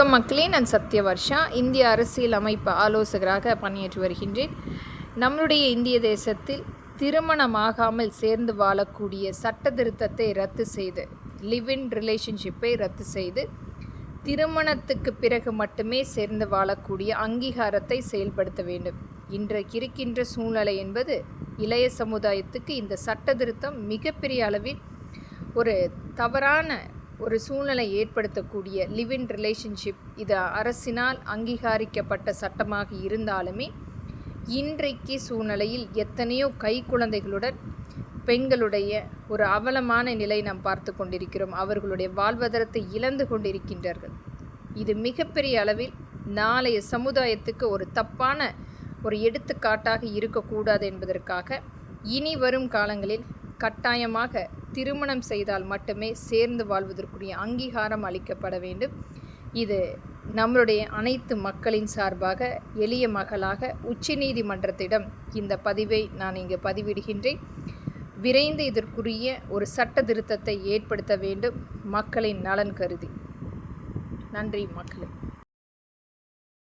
வணக்கம் மக்களே, நான் சத்யவர்ஷா. இந்திய அரசியல் அமைப்பு ஆலோசகராக பணியாற்றி வருகின்றேன். நம்மளுடைய இந்திய தேசத்தில் திருமணமாகாமல் சேர்ந்து வாழக்கூடிய சட்ட திருத்தத்தை ரத்து செய்து, லிவ் இன் ரிலேஷன்ஷிப்பை ரத்து செய்து, திருமணத்துக்கு பிறகு மட்டுமே சேர்ந்து வாழக்கூடிய அங்கீகாரத்தை செயல்படுத்த வேண்டும். இன்றைக்கு இருக்கின்ற சூழ்நிலை என்பது இளைய சமுதாயத்துக்கு இந்த சட்ட திருத்தம் மிகப்பெரிய அளவில் ஒரு தவறான ஒரு சூழ்நிலை ஏற்படுத்தக்கூடிய லிவ் இன் ரிலேஷன்ஷிப் இது அரசினால் அங்கீகரிக்கப்பட்ட சட்டமாக இருந்தாலுமே இன்றைக்கு சூழ்நிலையில் எத்தனையோ கை குழந்தைகளுடன் பெண்களுடைய ஒரு அவலமான நிலை நாம் பார்த்து கொண்டிருக்கிறோம். அவர்களுடைய வாழ்வாதாரத்தை இழந்து கொண்டிருக்கின்றார்கள். இது மிகப்பெரிய அளவில் நாளைய சமுதாயத்துக்கு ஒரு தப்பான ஒரு எடுத்துக்காட்டாக இருக்கக்கூடாது என்பதற்காக இனி வரும் காலங்களில் கட்டாயமாக திருமணம் செய்தால் மட்டுமே சேர்ந்து வாழ்வதற்குரிய அங்கீகாரம் அளிக்கப்பட வேண்டும். இது நம்மளுடைய அனைத்து மக்களின் சார்பாக எளிய மகளாக உச்சநீதிமன்றத்திடம் இந்த பதிவை நான் இங்கு பதிவிடுகின்றேன். விரைந்து இதற்குரிய ஒரு சட்ட திருத்தத்தை ஏற்படுத்த வேண்டும், மக்களின் நலன் கருதி. நன்றி மக்களே.